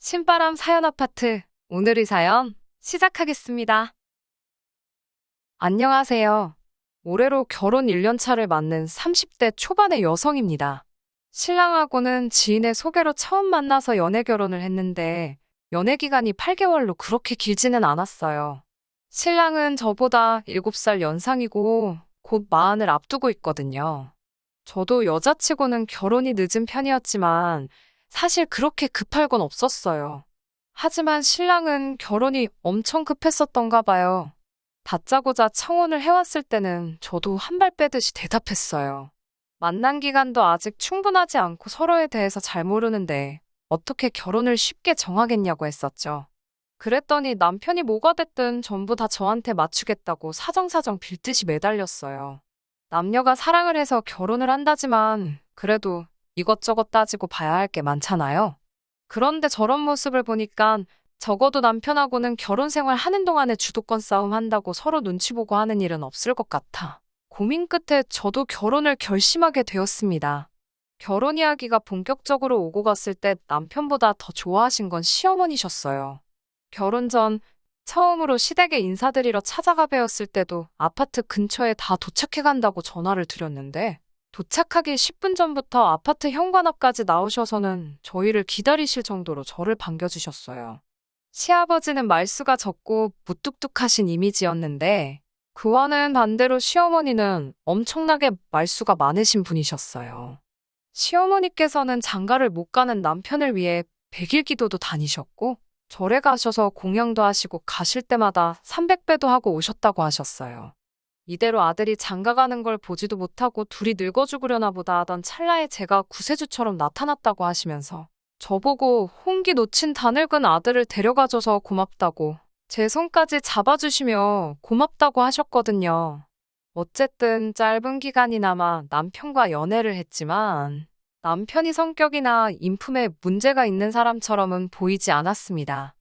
신바람 사연 아파트. 오늘의 사연 시작하겠습니다. 안녕하세요. 올해로 결혼 1년 차를 맞는 30대 초반의 여성입니다. 신랑하고는 지인의 소개로 처음 만나서 연애 결혼을 했는데 연애 기간이 8개월로 그렇게 길지는 않았어요. 신랑은 저보다 7살 연상이고 곧 마흔을 앞두고 있거든요. 저도 여자치고는 결혼이 늦은 편이었지만 사실 그렇게 급할 건 없었어요. 하지만 신랑은 결혼이 엄청 급했었던가 봐요. 다짜고짜 청혼을 해왔을 때는 저도 한 발 빼듯이 대답했어요. 만난 기간도 아직 충분하지 않고 서로에 대해서 잘 모르는데 어떻게 결혼을 쉽게 정하겠냐고 했었죠. 그랬더니 남편이 뭐가 됐든 전부 다 저한테 맞추겠다고 사정사정 빌듯이 매달렸어요. 남녀가 사랑을 해서 결혼을 한다지만 그래도 이것저것 따지고 봐야 할 게 많잖아요. 그런데 저런 모습을 보니까 적어도 남편하고는 결혼 생활 하는 동안에 주도권 싸움 한다고 서로 눈치 보고 하는 일은 없을 것 같아. 고민 끝에 저도 결혼을 결심하게 되었습니다. 결혼 이야기가 본격적으로 오고 갔을 때 남편보다 더 좋아하신 건 시어머니셨어요. 결혼 전 처음으로 시댁에 인사드리러 찾아가 뵈었을 때도 아파트 근처에 다 도착해 간다고 전화를 드렸는데 도착하기 10분 전부터 아파트 현관 앞까지 나오셔서는 저희를 기다리실 정도로 저를 반겨주셨어요. 시아버지는 말수가 적고 무뚝뚝하신 이미지였는데 그와는 반대로 시어머니는 엄청나게 말수가 많으신 분이셨어요. 시어머니께서는 장가를 못 가는 남편을 위해 100일 기도도 다니셨고 절에 가셔서 공양도 하시고 가실 때마다 300배도 하고 오셨다고 하셨어요. 이대로 아들이 장가 가는 걸 보지도 못하고 둘이 늙어 죽으려나 보다 하던 찰나에 제가 구세주처럼 나타났다고 하시면서 저보고 홍기 놓친 다 늙은 아들을 데려가줘서 고맙다고 제 손까지 잡아주시며 고맙다고 하셨거든요. 어쨌든 짧은 기간이나마 남편과 연애를 했지만 남편이 성격이나 인품에 문제가 있는 사람처럼은 보이지 않았습니다.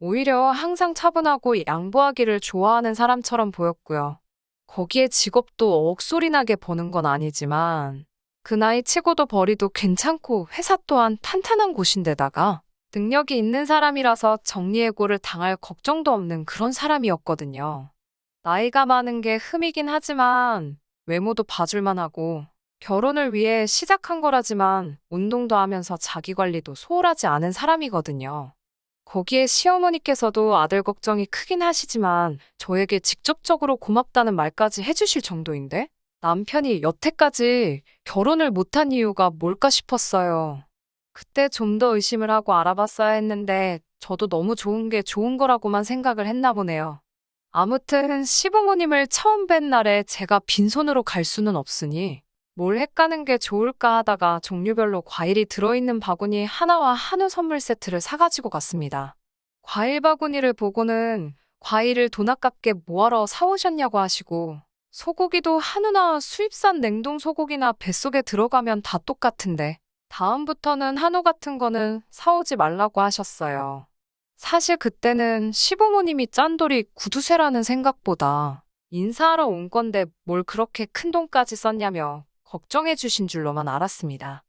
오히려 항상 차분하고 양보하기를 좋아하는 사람처럼 보였고요. 거기에 직업도 억소리나게 버는 건 아니지만 그 나이 치고도 벌이도 괜찮고 회사 또한 탄탄한 곳인데다가 능력이 있는 사람이라서 정리해고를 당할 걱정도 없는 그런 사람이었거든요. 나이가 많은 게 흠이긴 하지만 외모도 봐줄만 하고 결혼을 위해 시작한 거라지만 운동도 하면서 자기 관리도 소홀하지 않은 사람이거든요. 거기에 시어머니께서도 아들 걱정이 크긴 하시지만 저에게 직접적으로 고맙다는 말까지 해주실 정도인데 남편이 여태까지 결혼을 못한 이유가 뭘까 싶었어요. 그때 좀 더 의심을 하고 알아봤어야 했는데 저도 너무 좋은 게 좋은 거라고만 생각을 했나 보네요. 아무튼 시부모님을 처음 뵌 날에 제가 빈손으로 갈 수는 없으니 뭘 해가는 게 좋을까 하다가 종류별로 과일이 들어있는 바구니 하나와 한우 선물 세트를 사가지고 갔습니다. 과일 바구니를 보고는 과일을 돈 아깝게 뭐하러 사오셨냐고 하시고 소고기도 한우나 수입산 냉동 소고기나 뱃속에 들어가면 다 똑같은데 다음부터는 한우 같은 거는 사오지 말라고 하셨어요. 사실 그때는 시부모님이 짠돌이 구두쇠라는 생각보다 인사하러 온 건데 뭘 그렇게 큰 돈까지 썼냐며 걱정해 주신 줄로만 알았습니다.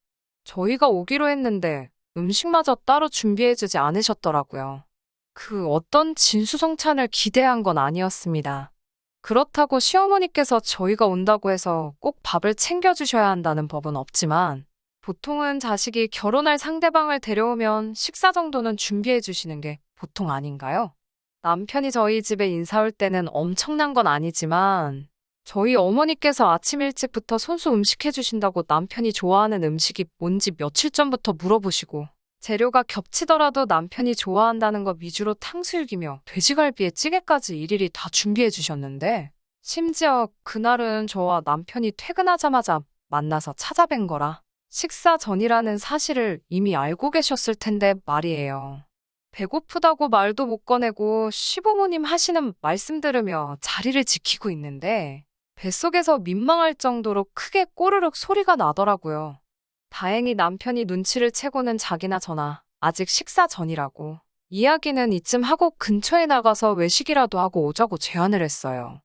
저희가 오기로 했는데 음식마저 따로 준비해 주지 않으셨더라고요. 그 어떤 진수성찬을 기대한 건 아니었습니다. 그렇다고 시어머니께서 저희가 온다고 해서 꼭 밥을 챙겨주셔야 한다는 법은 없지만 보통은 자식이 결혼할 상대방을 데려오면 식사 정도는 준비해 주시는 게 보통 아닌가요? 남편이 저희 집에 인사 올 때는 엄청난 건 아니지만 저희 어머니께서 아침 일찍부터 손수 음식 해주신다고 남편이 좋아하는 음식이 뭔지 며칠 전부터 물어보시고 재료가 겹치더라도 남편이 좋아한다는 거 위주로 탕수육이며 돼지갈비에 찌개까지 일일이 다 준비해 주셨는데 심지어 그날은 저와 남편이 퇴근하자마자 만나서 찾아뵌 거라 식사 전이라는 사실을 이미 알고 계셨을 텐데 말이에요. 배고프다고 말도 못 꺼내고 시부모님 하시는 말씀 들으며 자리를 지키고 있는데 뱃속에서 민망할 정도로 크게 꼬르륵 소리가 나더라고요. 다행히 남편이 눈치를 채고는 자기나 저나 아직 식사 전이라고 이야기는 이쯤 하고 근처에 나가서 외식이라도 하고 오자고 제안을 했어요.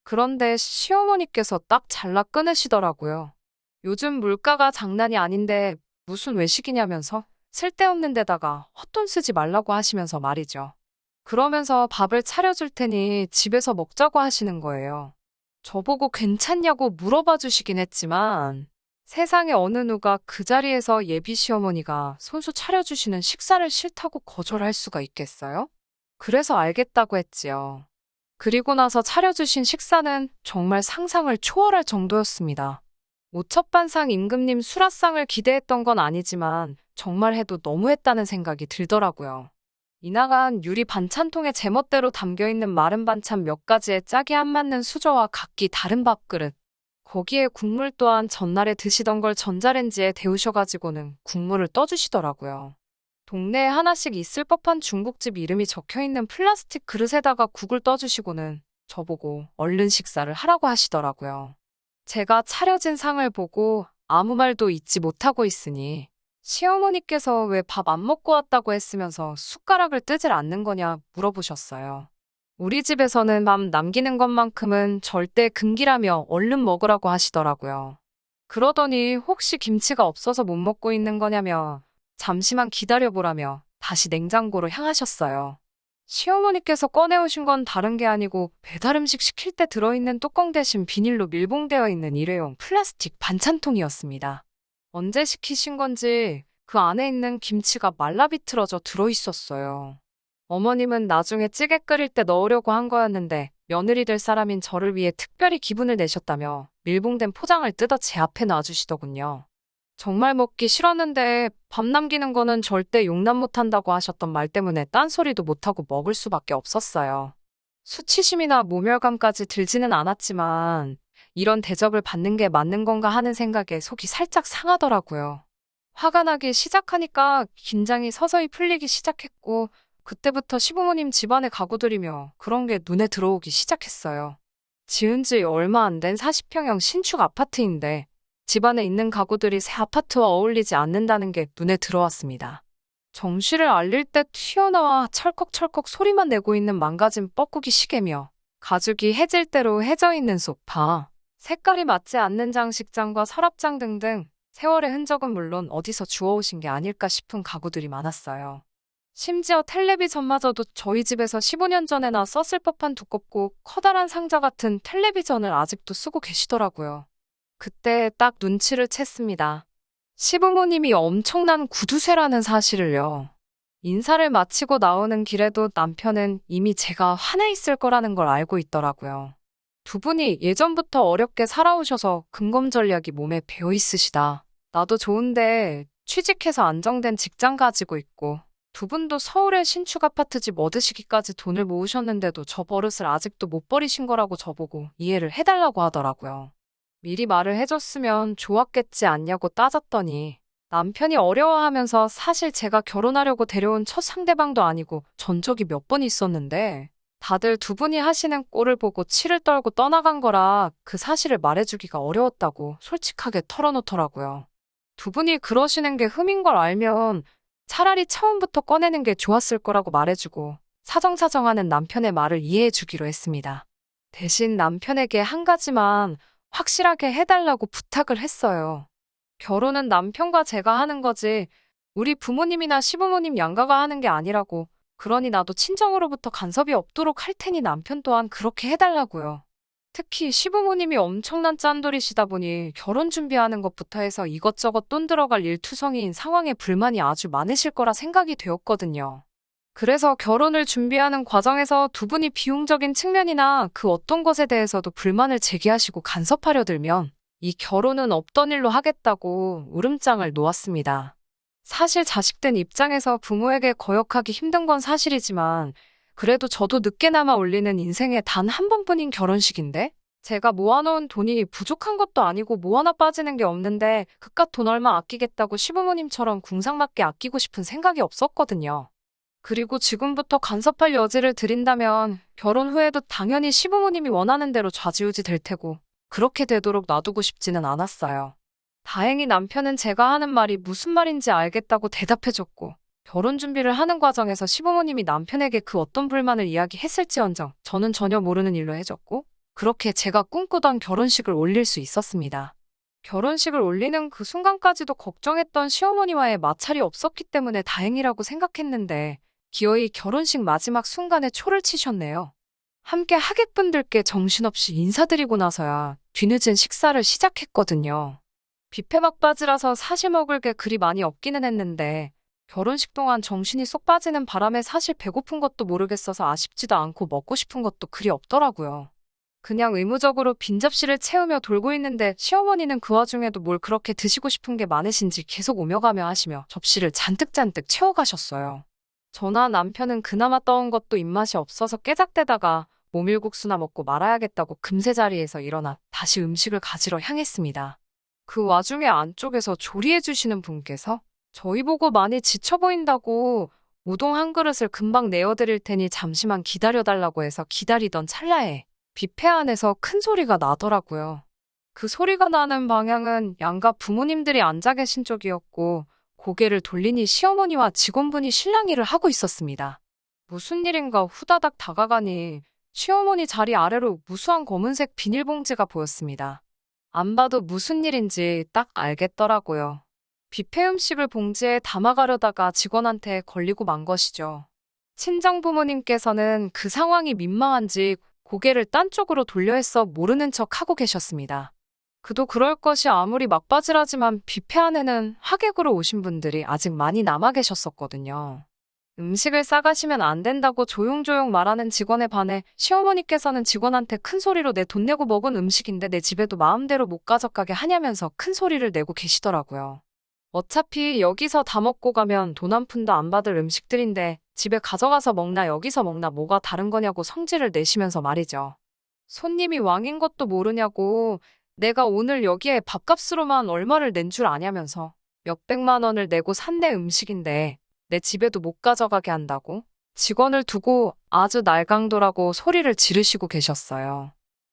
그런데 시어머니께서 딱 잘라 끊으시더라고요. 요즘 물가가 장난이 아닌데 무슨 외식이냐면서 쓸데없는 데다가 헛돈 쓰지 말라고 하시면서 말이죠. 그러면서 밥을 차려줄 테니 집에서 먹자고 하시는 거예요. 저보고 괜찮냐고 물어봐 주시긴 했지만 세상에 어느 누가 그 자리에서 예비 시어머니가 손수 차려주시는 식사를 싫다고 거절할 수가 있겠어요? 그래서 알겠다고 했지요. 그리고 나서 차려주신 식사는 정말 상상을 초월할 정도였습니다. 오첩반상 임금님 수라상을 기대했던 건 아니지만 정말 해도 너무했다는 생각이 들더라고요. 이나간 유리 반찬통에 제멋대로 담겨있는 마른 반찬 몇 가지에 짝이 안 맞는 수저와 각기 다른 밥그릇. 거기에 국물 또한 전날에 드시던 걸 전자레인지에 데우셔가지고는 국물을 떠주시더라고요. 동네에 하나씩 있을 법한 중국집 이름이 적혀있는 플라스틱 그릇에다가 국을 떠주시고는 저보고 얼른 식사를 하라고 하시더라고요. 제가 차려진 상을 보고 아무 말도 잊지 못하고 있으니 시어머니께서 왜 밥 안 먹고 왔다고 했으면서 숟가락을 뜨질 않는 거냐 물어보셨어요. 우리 집에서는 밥 남기는 것만큼은 절대 금기라며 얼른 먹으라고 하시더라고요. 그러더니 혹시 김치가 없어서 못 먹고 있는 거냐며 잠시만 기다려보라며 다시 냉장고로 향하셨어요. 시어머니께서 꺼내오신 건 다른 게 아니고 배달 음식 시킬 때 들어있는 뚜껑 대신 비닐로 밀봉되어 있는 일회용 플라스틱 반찬통이었습니다. 언제 시키신 건지 그 안에 있는 김치가 말라비틀어져 들어있었어요. 어머님은 나중에 찌개 끓일 때 넣으려고 한 거였는데 며느리 될 사람인 저를 위해 특별히 기분을 내셨다며 밀봉된 포장을 뜯어 제 앞에 놔주시더군요. 정말 먹기 싫었는데 밥 남기는 거는 절대 용납 못한다고 하셨던 말 때문에 딴소리도 못하고 먹을 수밖에 없었어요. 수치심이나 모멸감까지 들지는 않았지만 이런 대접을 받는 게 맞는 건가 하는 생각에 속이 살짝 상하더라고요. 화가 나기 시작하니까 긴장이 서서히 풀리기 시작했고 그때부터 시부모님 집안의 가구들이며 그런 게 눈에 들어오기 시작했어요. 지은 지 얼마 안 된 40평형 신축 아파트인데 집안에 있는 가구들이 새 아파트와 어울리지 않는다는 게 눈에 들어왔습니다. 정취를 알릴 때 튀어나와 철컥철컥 소리만 내고 있는 망가진 뻐꾸기 시계며 가죽이 해질 대로 해져 있는 소파, 색깔이 맞지 않는 장식장과 서랍장 등등 세월의 흔적은 물론 어디서 주워오신 게 아닐까 싶은 가구들이 많았어요. 심지어 텔레비전마저도 저희 집에서 15년 전에나 썼을 법한 두껍고 커다란 상자 같은 텔레비전을 아직도 쓰고 계시더라고요. 그때 딱 눈치를 챘습니다. 시부모님이 엄청난 구두쇠라는 사실을요. 인사를 마치고 나오는 길에도 남편은 이미 제가 화내 있을 거라는 걸 알고 있더라고요. 두 분이 예전부터 어렵게 살아오셔서 근검 전략이 몸에 배어 있으시다. 나도 좋은데 취직해서 안정된 직장 가지고 있고 두 분도 서울에 신축 아파트집 얻으시기까지 돈을 모으셨는데도 저 버릇을 아직도 못 버리신 거라고 저보고 이해를 해달라고 하더라고요. 미리 말을 해줬으면 좋았겠지 않냐고 따졌더니 남편이 어려워하면서 사실 제가 결혼하려고 데려온 첫 상대방도 아니고 전적이 몇 번 있었는데 다들 두 분이 하시는 꼴을 보고 치를 떨고 떠나간 거라 그 사실을 말해주기가 어려웠다고 솔직하게 털어놓더라고요. 두 분이 그러시는 게 흠인 걸 알면 차라리 처음부터 꺼내는 게 좋았을 거라고 말해주고 사정사정하는 남편의 말을 이해해주기로 했습니다. 대신 남편에게 한 가지만 확실하게 해달라고 부탁을 했어요. 결혼은 남편과 제가 하는 거지 우리 부모님이나 시부모님 양가가 하는 게 아니라고. 그러니 나도 친정으로부터 간섭이 없도록 할 테니 남편 또한 그렇게 해달라고요. 특히 시부모님이 엄청난 짠돌이시다 보니 결혼 준비하는 것부터 해서 이것저것 돈 들어갈 일투성이인 상황에 불만이 아주 많으실 거라 생각이 되었거든요. 그래서 결혼을 준비하는 과정에서 두 분이 비용적인 측면이나 그 어떤 것에 대해서도 불만을 제기하시고 간섭하려 들면 이 결혼은 없던 일로 하겠다고 울음장을 놓았습니다. 사실 자식된 입장에서 부모에게 거역하기 힘든 건 사실이지만 그래도 저도 늦게나마 올리는 인생에 단 한 번뿐인 결혼식인데 제가 모아놓은 돈이 부족한 것도 아니고 뭐 하나 빠지는 게 없는데 그깟 돈 얼마 아끼겠다고 시부모님처럼 궁상맞게 아끼고 싶은 생각이 없었거든요. 그리고 지금부터 간섭할 여지를 드린다면 결혼 후에도 당연히 시부모님이 원하는 대로 좌지우지 될 테고 그렇게 되도록 놔두고 싶지는 않았어요. 다행히 남편은 제가 하는 말이 무슨 말인지 알겠다고 대답해줬고 결혼 준비를 하는 과정에서 시부모님이 남편에게 그 어떤 불만을 이야기했을지언정 저는 전혀 모르는 일로 해줬고 그렇게 제가 꿈꾸던 결혼식을 올릴 수 있었습니다. 결혼식을 올리는 그 순간까지도 걱정했던 시어머니와의 마찰이 없었기 때문에 다행이라고 생각했는데 기어이 결혼식 마지막 순간에 초를 치셨네요. 함께 하객분들께 정신없이 인사드리고 나서야 뒤늦은 식사를 시작했거든요. 뷔페 막바지라서 사실 먹을 게 그리 많이 없기는 했는데 결혼식 동안 정신이 쏙 빠지는 바람에 사실 배고픈 것도 모르겠어서 아쉽지도 않고 먹고 싶은 것도 그리 없더라고요. 그냥 의무적으로 빈 접시를 채우며 돌고 있는데 시어머니는 그 와중에도 뭘 그렇게 드시고 싶은 게 많으신지 계속 오며 가며 하시며 접시를 잔뜩잔뜩 채워가셨어요. 저나 남편은 그나마 떠온 것도 입맛이 없어서 깨작대다가 모밀국수나 먹고 말아야겠다고 금세 자리에서 일어나 다시 음식을 가지러 향했습니다. 그 와중에 안쪽에서 조리해 주시는 분께서 저희 보고 많이 지쳐 보인다고 우동 한 그릇을 금방 내어드릴 테니 잠시만 기다려달라고 해서 기다리던 찰나에 뷔페 안에서 큰 소리가 나더라고요. 그 소리가 나는 방향은 양가 부모님들이 앉아 계신 쪽이었고 고개를 돌리니 시어머니와 직원분이 실랑이를 하고 있었습니다. 무슨 일인가 후다닥 다가가니 시어머니 자리 아래로 무수한 검은색 비닐봉지가 보였습니다. 안 봐도 무슨 일인지 딱 알겠더라고요. 뷔페 음식을 봉지에 담아가려다가 직원한테 걸리고 만 것이죠. 친정 부모님께서는 그 상황이 민망한지 고개를 딴 쪽으로 돌려 했어 모르는 척 하고 계셨습니다. 그도 그럴 것이 아무리 막바지라지만 뷔페 안에는 하객으로 오신 분들이 아직 많이 남아 계셨었거든요. 음식을 싸가시면 안 된다고 조용조용 말하는 직원에 반해 시어머니께서는 직원한테 큰 소리로 내 돈 내고 먹은 음식인데 내 집에도 마음대로 못 가져가게 하냐면서 큰 소리를 내고 계시더라고요. 어차피 여기서 다 먹고 가면 돈 한 푼도 안 받을 음식들인데 집에 가져가서 먹나 여기서 먹나 뭐가 다른 거냐고 성질을 내시면서 말이죠. 손님이 왕인 것도 모르냐고 내가 오늘 여기에 밥값으로만 얼마를 낸 줄 아냐면서 몇백만 원을 내고 산 내 음식인데 내 집에도 못 가져가게 한다고 직원을 두고 아주 날강도라고 소리를 지르시고 계셨어요.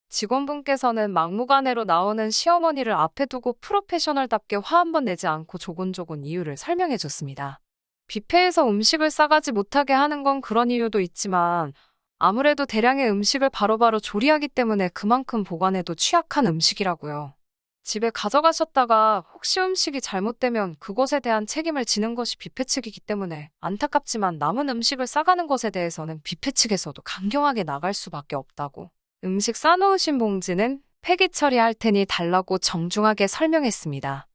직원분께서는 막무가내로 나오는 시어머니를 앞에 두고 프로페셔널답게 화 한 번 내지 않고 조곤조곤 이유를 설명해 줬습니다. 뷔페에서 음식을 싸가지 못하게 하는 건 그런 이유도 있지만 아무래도 대량의 음식을 바로바로 조리하기 때문에 그만큼 보관해도 취약한 음식이라고요. 집에 가져가셨다가 혹시 음식이 잘못되면 그것에 대한 책임을 지는 것이 뷔페 측이기 때문에 안타깝지만 남은 음식을 싸가는 것에 대해서는 뷔페 측에서도 강경하게 나갈 수밖에 없다고. 음식 싸놓으신 봉지는 폐기 처리할 테니 달라고 정중하게 설명했습니다.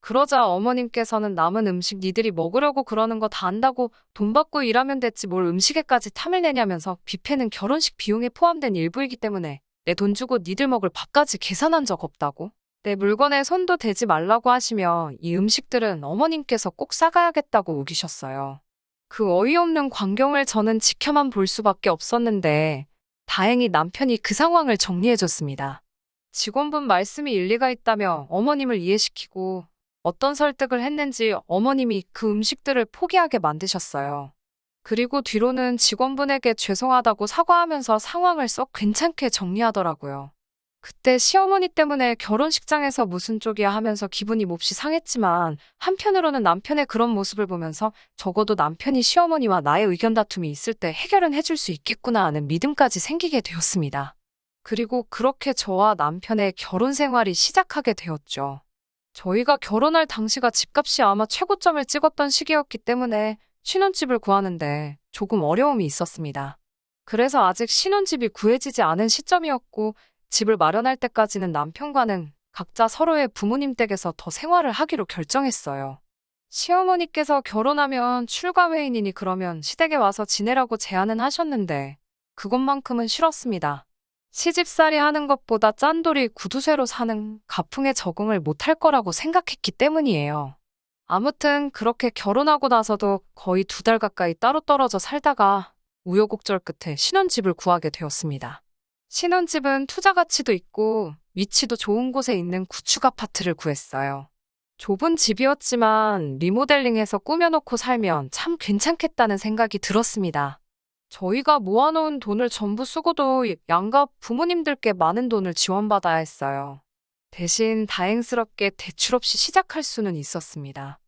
그러자 어머님께서는 남은 음식 니들이 먹으려고 그러는 거 다 안다고 돈 받고 일하면 됐지 뭘 음식에까지 탐을 내냐면서 뷔페는 결혼식 비용에 포함된 일부이기 때문에 내 돈 주고 니들 먹을 밥까지 계산한 적 없다고. 내 물건에 손도 대지 말라고 하시며 이 음식들은 어머님께서 꼭 싸가야겠다고 우기셨어요. 그 어이없는 광경을 저는 지켜만 볼 수밖에 없었는데 다행히 남편이 그 상황을 정리해줬습니다. 직원분 말씀이 일리가 있다며 어머님을 이해시키고 어떤 설득을 했는지 어머님이 그 음식들을 포기하게 만드셨어요. 그리고 뒤로는 직원분에게 죄송하다고 사과하면서 상황을 썩 괜찮게 정리하더라고요. 그때 시어머니 때문에 결혼식장에서 무슨 쪽이야 하면서 기분이 몹시 상했지만 한편으로는 남편의 그런 모습을 보면서 적어도 남편이 시어머니와 나의 의견 다툼이 있을 때 해결은 해줄 수 있겠구나 하는 믿음까지 생기게 되었습니다. 그리고 그렇게 저와 남편의 결혼 생활이 시작하게 되었죠. 저희가 결혼할 당시가 집값이 아마 최고점을 찍었던 시기였기 때문에 신혼집을 구하는데 조금 어려움이 있었습니다. 그래서 아직 신혼집이 구해지지 않은 시점이었고 집을 마련할 때까지는 남편과는 각자 서로의 부모님 댁에서 더 생활을 하기로 결정했어요. 시어머니께서 결혼하면 출가 외인이니 그러면 시댁에 와서 지내라고 제안은 하셨는데 그것만큼은 싫었습니다. 시집살이 하는 것보다 짠돌이 구두쇠로 사는 가풍에 적응을 못할 거라고 생각했기 때문이에요. 아무튼 그렇게 결혼하고 나서도 거의 2달 가까이 따로 떨어져 살다가 우여곡절 끝에 신혼집을 구하게 되었습니다. 신혼집은 투자 가치도 있고 위치도 좋은 곳에 있는 구축 아파트를 구했어요. 좁은 집이었지만 리모델링해서 꾸며놓고 살면 참 괜찮겠다는 생각이 들었습니다. 저희가 모아놓은 돈을 전부 쓰고도 양가 부모님들께 많은 돈을 지원받아야 했어요. 대신 다행스럽게 대출 없이 시작할 수는 있었습니다.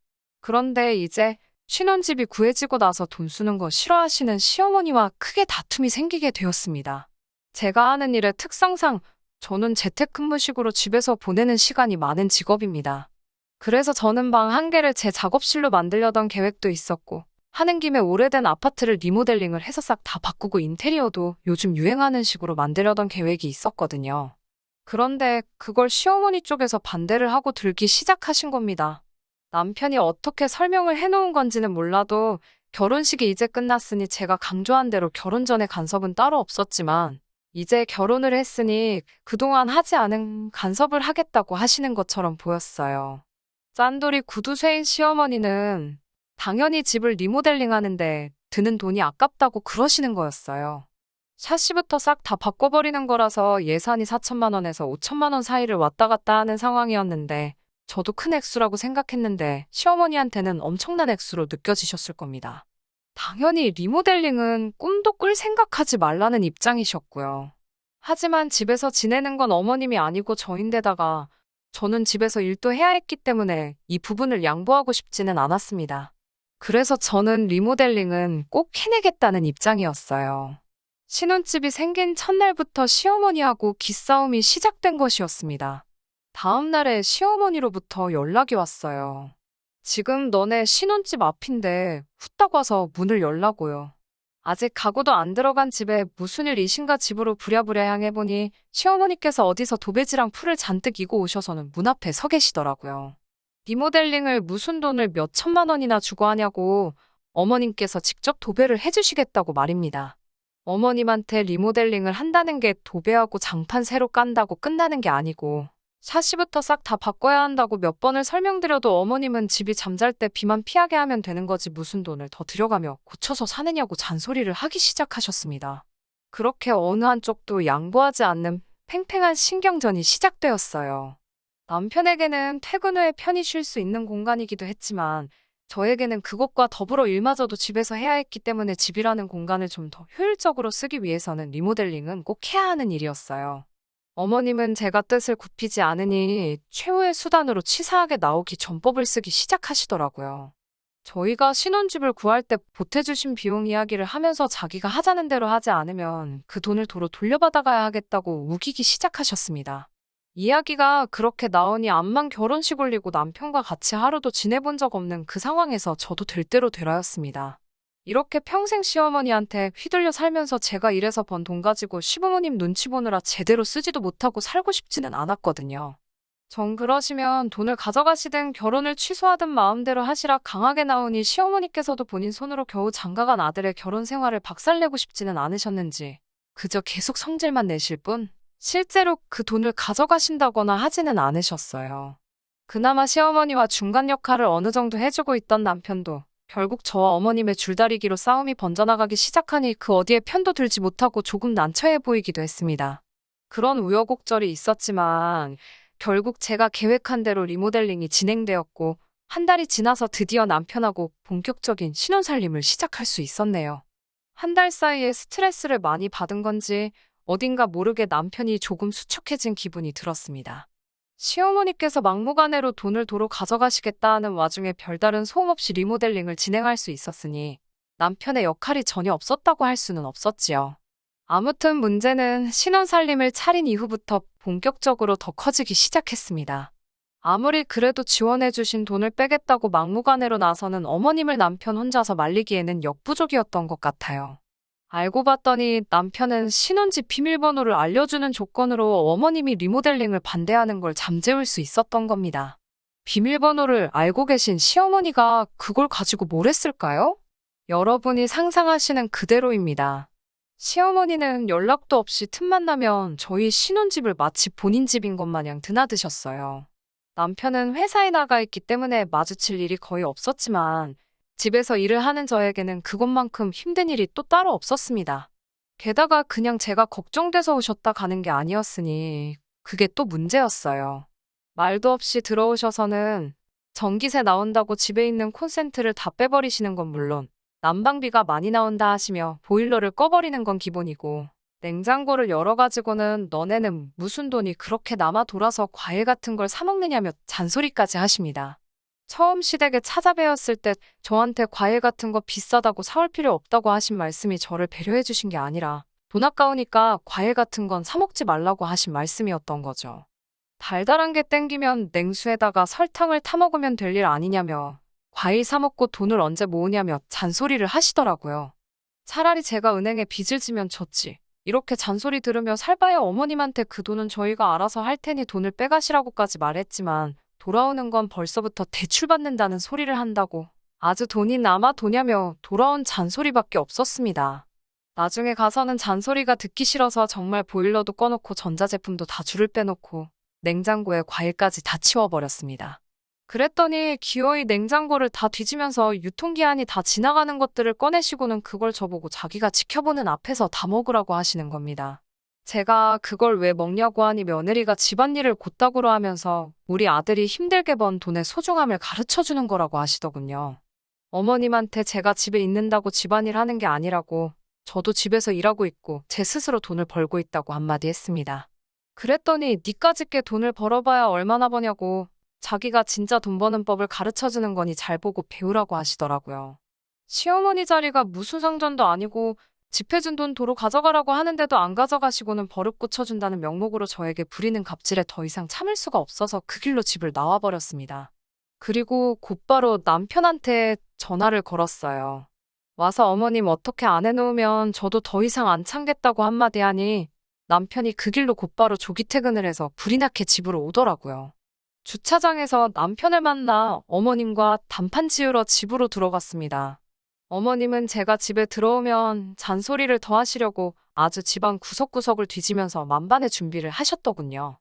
그런데 이제 신혼집이 구해지고 나서 돈 쓰는 거 싫어하시는 시어머니와 크게 다툼이 생기게 되었습니다. 제가 하는 일의 특성상 저는 재택근무식으로 집에서 보내는 시간이 많은 직업입니다. 그래서 저는 방 한 개를 제 작업실로 만들려던 계획도 있었고, 하는 김에 오래된 아파트를 리모델링을 해서 싹 다 바꾸고 인테리어도 요즘 유행하는 식으로 만들려던 계획이 있었거든요. 그런데 그걸 시어머니 쪽에서 반대를 하고 들기 시작하신 겁니다. 남편이 어떻게 설명을 해놓은 건지는 몰라도 결혼식이 이제 끝났으니 제가 강조한 대로 결혼 전에 간섭은 따로 없었지만 이제 결혼을 했으니 그동안 하지 않은 간섭을 하겠다고 하시는 것처럼 보였어요. 짠돌이 구두쇠인 시어머니는 당연히 집을 리모델링 하는데 드는 돈이 아깝다고 그러시는 거였어요. 샤시부터 싹 다 바꿔버리는 거라서 예산이 4천만 원에서 5천만 원 사이를 왔다 갔다 하는 상황이었는데 저도 큰 액수라고 생각했는데 시어머니한테는 엄청난 액수로 느껴지셨을 겁니다. 당연히 리모델링은 꿈도 꿀 생각하지 말라는 입장이셨고요. 하지만 집에서 지내는 건 어머님이 아니고 저인데다가 저는 집에서 일도 해야 했기 때문에 이 부분을 양보하고 싶지는 않았습니다. 그래서 저는 리모델링은 꼭 해내겠다는 입장이었어요. 신혼집이 생긴 첫날부터 시어머니하고 기싸움이 시작된 것이었습니다. 다음 날에 시어머니로부터 연락이 왔어요. 지금 너네 신혼집 앞인데 후딱 와서 문을 열라고요. 아직 가구도 안 들어간 집에 무슨 일이신가 집으로 부랴부랴 향해보니 시어머니께서 어디서 도배지랑 풀을 잔뜩 이고 오셔서는 문 앞에 서 계시더라고요. 리모델링을 무슨 돈을 몇 천만 원이나 주고 하냐고 어머님께서 직접 도배를 해주시겠다고 말입니다. 어머님한테 리모델링을 한다는 게 도배하고 장판 새로 깐다고 끝나는 게 아니고 샤시부터 싹 다 바꿔야 한다고 몇 번을 설명드려도 어머님은 집이 잠잘 때 비만 피하게 하면 되는 거지 무슨 돈을 더 들여가며 고쳐서 사느냐고 잔소리를 하기 시작하셨습니다. 그렇게 어느 한쪽도 양보하지 않는 팽팽한 신경전이 시작되었어요. 남편에게는 퇴근 후에 편히 쉴 수 있는 공간이기도 했지만 저에게는 그것과 더불어 일마저도 집에서 해야 했기 때문에 집이라는 공간을 좀 더 효율적으로 쓰기 위해서는 리모델링은 꼭 해야 하는 일이었어요. 어머님은 제가 뜻을 굽히지 않으니 최후의 수단으로 치사하게 나오기 전법을 쓰기 시작하시더라고요. 저희가 신혼집을 구할 때 보태주신 비용 이야기를 하면서 자기가 하자는 대로 하지 않으면 그 돈을 도로 돌려받아가야 하겠다고 우기기 시작하셨습니다. 이야기가 그렇게 나오니 암만 결혼식 올리고 남편과 같이 하루도 지내본 적 없는 그 상황에서 저도 될 대로 되라였습니다. 이렇게 평생 시어머니한테 휘둘려 살면서 제가 일해서 번 돈 가지고 시부모님 눈치 보느라 제대로 쓰지도 못하고 살고 싶지는 않았거든요. 정 그러시면 돈을 가져가시든 결혼을 취소하든 마음대로 하시라 강하게 나오니 시어머니께서도 본인 손으로 겨우 장가간 아들의 결혼 생활을 박살내고 싶지는 않으셨는지 그저 계속 성질만 내실 뿐 실제로 그 돈을 가져가신다거나 하지는 않으셨어요. 그나마 시어머니와 중간 역할을 어느 정도 해주고 있던 남편도 결국 저와 어머님의 줄다리기로 싸움이 번져나가기 시작하니 그 어디에 편도 들지 못하고 조금 난처해 보이기도 했습니다. 그런 우여곡절이 있었지만 결국 제가 계획한 대로 리모델링이 진행되었고 한 달이 지나서 드디어 남편하고 본격적인 신혼살림을 시작할 수 있었네요. 한 달 사이에 스트레스를 많이 받은 건지 어딘가 모르게 남편이 조금 수척해진 기분이 들었습니다. 시어머니께서 막무가내로 돈을 도로 가져가시겠다 하는 와중에 별다른 소음 없이 리모델링을 진행할 수 있었으니 남편의 역할이 전혀 없었다고 할 수는 없었지요. 아무튼 문제는 신혼살림을 차린 이후부터 본격적으로 더 커지기 시작했습니다. 아무리 그래도 지원해주신 돈을 빼겠다고 막무가내로 나서는 어머님을 남편 혼자서 말리기에는 역부족이었던 것 같아요. 알고 봤더니 남편은 신혼집 비밀번호를 알려주는 조건으로 어머님이 리모델링을 반대하는 걸 잠재울 수 있었던 겁니다. 비밀번호를 알고 계신 시어머니가 그걸 가지고 뭘 했을까요? 여러분이 상상하시는 그대로입니다. 시어머니는 연락도 없이 틈만 나면 저희 신혼집을 마치 본인 집인 것 마냥 드나드셨어요. 남편은 회사에 나가 있기 때문에 마주칠 일이 거의 없었지만 집에서 일을 하는 저에게는 그것만큼 힘든 일이 또 따로 없었습니다. 게다가 그냥 제가 걱정돼서 오셨다 가는 게 아니었으니 그게 또 문제였어요. 말도 없이 들어오셔서는 전기세 나온다고 집에 있는 콘센트를 다 빼버리시는 건 물론 난방비가 많이 나온다 하시며 보일러를 꺼버리는 건 기본이고 냉장고를 열어가지고는 너네는 무슨 돈이 그렇게 남아 돌아서 과일 같은 걸 사 먹느냐며 잔소리까지 하십니다. 처음 시댁에 찾아뵈었을 때 저한테 과일 같은 거 비싸다고 사올 필요 없다고 하신 말씀이 저를 배려해 주신 게 아니라 돈 아까우니까 과일 같은 건 사 먹지 말라고 하신 말씀이었던 거죠. 달달한 게 땡기면 냉수에다가 설탕을 타 먹으면 될 일 아니냐며 과일 사 먹고 돈을 언제 모으냐며 잔소리를 하시더라고요. 차라리 제가 은행에 빚을 지면 졌지. 이렇게 잔소리 들으며 살바야 어머님한테 그 돈은 저희가 알아서 할 테니 돈을 빼가시라고까지 말했지만 돌아오는 건 벌써부터 대출받는다는 소리를 한다고 아주 돈이 남아 도냐며 돌아온 잔소리밖에 없었습니다. 나중에 가서는 잔소리가 듣기 싫어서 정말 보일러도 꺼놓고 전자제품도 다 줄을 빼놓고 냉장고에 과일까지 다 치워버렸습니다. 그랬더니 기어이 냉장고를 다 뒤지면서 유통기한이 다 지나가는 것들을 꺼내시고는 그걸 저보고 자기가 지켜보는 앞에서 다 먹으라고 하시는 겁니다. 제가 그걸 왜 먹냐고 하니 며느리가 집안일을 곧다구로 하면서 우리 아들이 힘들게 번 돈의 소중함을 가르쳐주는 거라고 하시더군요. 어머님한테 제가 집에 있는다고 집안일 하는 게 아니라고 저도 집에서 일하고 있고 제 스스로 돈을 벌고 있다고 한마디 했습니다. 그랬더니 니까짓게 돈을 벌어봐야 얼마나 버냐고 자기가 진짜 돈 버는 법을 가르쳐주는 거니 잘 보고 배우라고 하시더라고요. 시어머니 자리가 무슨 상전도 아니고 집 해준 돈 도로 가져가라고 하는데도 안 가져가시고는 버릇 고쳐준다는 명목으로 저에게 부리는 갑질에 더 이상 참을 수가 없어서 그 길로 집을 나와버렸습니다. 그리고 곧바로 남편한테 전화를 걸었어요. 와서 어머님 어떻게 안 해놓으면 저도 더 이상 안 참겠다고 한마디 하니 남편이 그 길로 곧바로 조기 퇴근을 해서 불이 나게 집으로 오더라고요. 주차장에서 남편을 만나 어머님과 단판 지으러 집으로 들어갔습니다. 어머님은 제가 집에 들어오면 잔소리를 더 하시려고 아주 집안 구석구석을 뒤지면서 만반의 준비를 하셨더군요.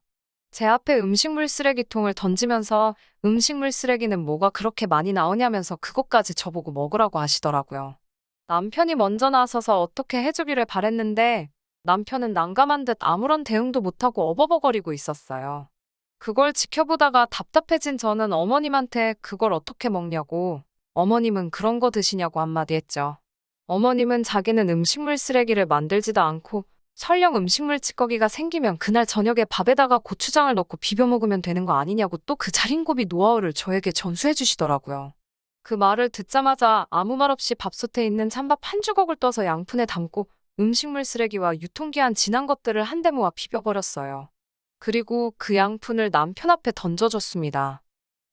제 앞에 음식물 쓰레기통을 던지면서 음식물 쓰레기는 뭐가 그렇게 많이 나오냐면서 그것까지 저보고 먹으라고 하시더라고요. 남편이 먼저 나서서 어떻게 해주기를 바랬는데 남편은 난감한 듯 아무런 대응도 못하고 어버버거리고 있었어요. 그걸 지켜보다가 답답해진 저는 어머님한테 그걸 어떻게 먹냐고 어머님은 그런 거 드시냐고 한마디 했죠. 어머님은 자기는 음식물 쓰레기를 만들지도 않고 설령 음식물 찌꺼기가 생기면 그날 저녁에 밥에다가 고추장을 넣고 비벼 먹으면 되는 거 아니냐고 또 그 자린고비 노하우를 저에게 전수해 주시더라고요. 그 말을 듣자마자 아무 말 없이 밥솥에 있는 찬밥 한 주걱을 떠서 양푼에 담고 음식물 쓰레기와 유통기한 지난 것들을 한데 모아 비벼버렸어요. 그리고 그 양푼을 남편 앞에 던져줬습니다.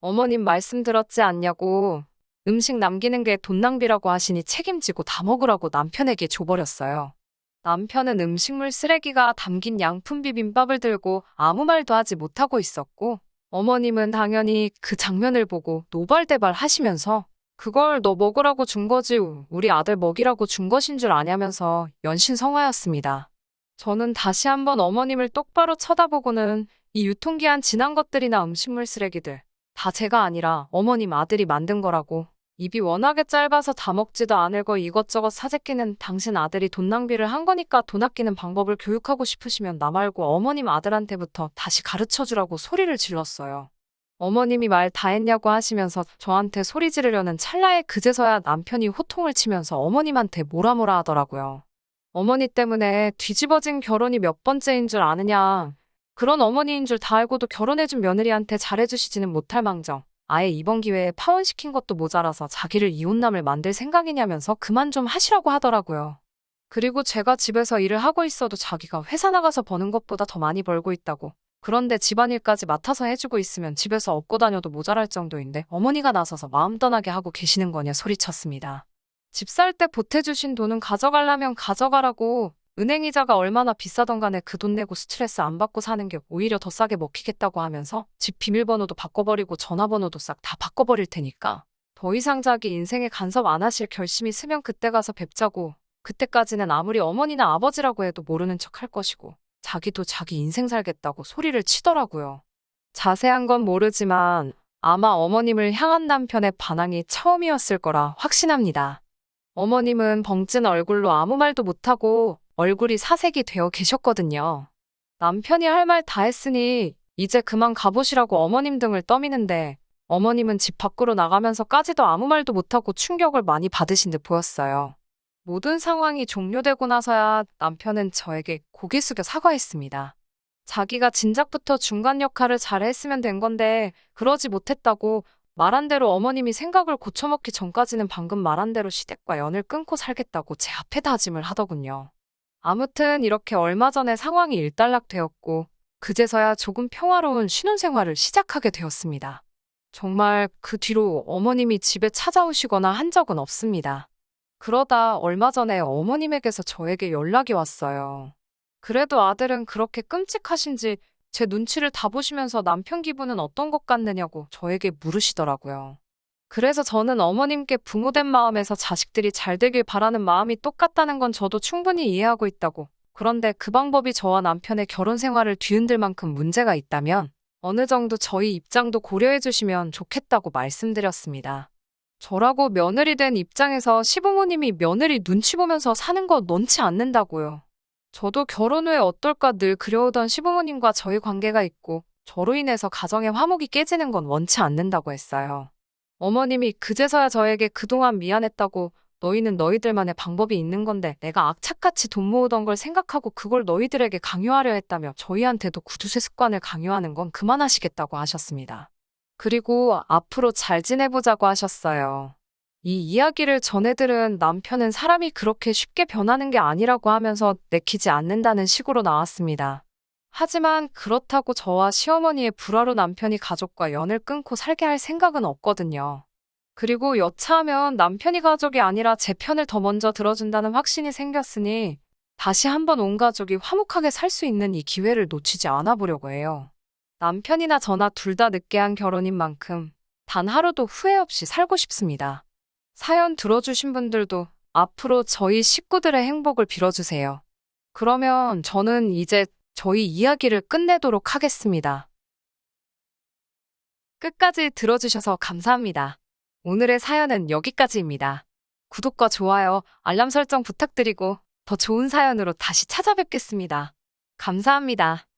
어머님 말씀 들었지 않냐고 음식 남기는 게 돈 낭비라고 하시니 책임지고 다 먹으라고 남편에게 줘버렸어요. 남편은 음식물 쓰레기가 담긴 양푼 비빔밥을 들고 아무 말도 하지 못하고 있었고 어머님은 당연히 그 장면을 보고 노발대발 하시면서 그걸 너 먹으라고 준 거지 우리 아들 먹이라고 준 것인 줄 아냐면서 연신성화였습니다. 저는 다시 한번 어머님을 똑바로 쳐다보고는 이 유통기한 지난 것들이나 음식물 쓰레기들 다 제가 아니라 어머님 아들이 만든 거라고 입이 워낙에 짧아서 다 먹지도 않을 거 이것저것 사재끼는 당신 아들이 돈 낭비를 한 거니까 돈 아끼는 방법을 교육하고 싶으시면 나 말고 어머님 아들한테부터 다시 가르쳐주라고 소리를 질렀어요. 어머님이 말 다 했냐고 하시면서 저한테 소리 지르려는 찰나에 그제서야 남편이 호통을 치면서 어머님한테 뭐라 하더라고요. 어머니 때문에 뒤집어진 결혼이 몇 번째인 줄 아느냐. 그런 어머니인 줄 다 알고도 결혼해준 며느리한테 잘해주시지는 못할 망정. 아예 이번 기회에 파혼시킨 것도 모자라서 자기를 이혼남을 만들 생각이냐면서 그만 좀 하시라고 하더라고요. 그리고 제가 집에서 일을 하고 있어도 자기가 회사 나가서 버는 것보다 더 많이 벌고 있다고. 그런데 집안일까지 맡아서 해주고 있으면 집에서 업고 다녀도 모자랄 정도인데 어머니가 나서서 마음 떠나게 하고 계시는 거냐 소리쳤습니다. 집 살 때 보태주신 돈은 가져가려면 가져가라고 은행 이자가 얼마나 비싸던 간에 그 돈 내고 스트레스 안 받고 사는 게 오히려 더 싸게 먹히겠다고 하면서 집 비밀번호도 바꿔버리고 전화번호도 싹 다 바꿔버릴 테니까 더 이상 자기 인생에 간섭 안 하실 결심이 있으면 그때 가서 뵙자고 그때까지는 아무리 어머니나 아버지라고 해도 모르는 척 할 것이고 자기도 자기 인생 살겠다고 소리를 치더라고요. 자세한 건 모르지만 아마 어머님을 향한 남편의 반항이 처음이었을 거라 확신합니다. 어머님은 벙찐 얼굴로 아무 말도 못하고 얼굴이 사색이 되어 계셨거든요. 남편이 할 말 다 했으니 이제 그만 가보시라고 어머님 등을 떠미는데 어머님은 집 밖으로 나가면서까지도 아무 말도 못하고 충격을 많이 받으신 듯 보였어요. 모든 상황이 종료되고 나서야 남편은 저에게 고개 숙여 사과했습니다. 자기가 진작부터 중간 역할을 잘 했으면 된 건데 그러지 못했다고 말한 대로 어머님이 생각을 고쳐먹기 전까지는 방금 말한 대로 시댁과 연을 끊고 살겠다고 제 앞에 다짐을 하더군요. 아무튼 이렇게 얼마 전에 상황이 일단락되었고, 그제서야 조금 평화로운 신혼생활을 시작하게 되었습니다. 정말 그 뒤로 어머님이 집에 찾아오시거나 한 적은 없습니다. 그러다 얼마 전에 어머님에게서 저에게 연락이 왔어요. 그래도 아들은 그렇게 끔찍하신지 제 눈치를 다 보시면서 남편 기분은 어떤 것 같느냐고 저에게 물으시더라고요. 그래서 저는 어머님께 부모된 마음에서 자식들이 잘 되길 바라는 마음이 똑같다는 건 저도 충분히 이해하고 있다고. 그런데 그 방법이 저와 남편의 결혼 생활을 뒤흔들 만큼 문제가 있다면 어느 정도 저희 입장도 고려해 주시면 좋겠다고 말씀드렸습니다. 저라고 며느리 된 입장에서 시부모님이 며느리 눈치 보면서 사는 거 넣지 않는다고요. 저도 결혼 후에 어떨까 늘 그려오던 시부모님과 저희 관계가 있고 저로 인해서 가정의 화목이 깨지는 건 원치 않는다고 했어요. 어머님이 그제서야 저에게 그동안 미안했다고 너희는 너희들만의 방법이 있는 건데 내가 악착같이 돈 모으던 걸 생각하고 그걸 너희들에게 강요하려 했다며 저희한테도 구두쇠 습관을 강요하는 건 그만하시겠다고 하셨습니다. 그리고 앞으로 잘 지내보자고 하셨어요. 이 이야기를 전해들은 남편은 사람이 그렇게 쉽게 변하는 게 아니라고 하면서 내키지 않는다는 식으로 나왔습니다. 하지만 그렇다고 저와 시어머니의 불화로 남편이 가족과 연을 끊고 살게 할 생각은 없거든요. 그리고 여차하면 남편이 가족이 아니라 제 편을 더 먼저 들어준다는 확신이 생겼으니 다시 한번 온 가족이 화목하게 살 수 있는 이 기회를 놓치지 않아 보려고 해요. 남편이나 저나 둘 다 늦게 한 결혼인 만큼 단 하루도 후회 없이 살고 싶습니다. 사연 들어주신 분들도 앞으로 저희 식구들의 행복을 빌어주세요. 그러면 저는 이제 저희 이야기를 끝내도록 하겠습니다. 끝까지 들어주셔서 감사합니다. 오늘의 사연은 여기까지입니다. 구독과 좋아요, 알람 설정 부탁드리고 더 좋은 사연으로 다시 찾아뵙겠습니다. 감사합니다.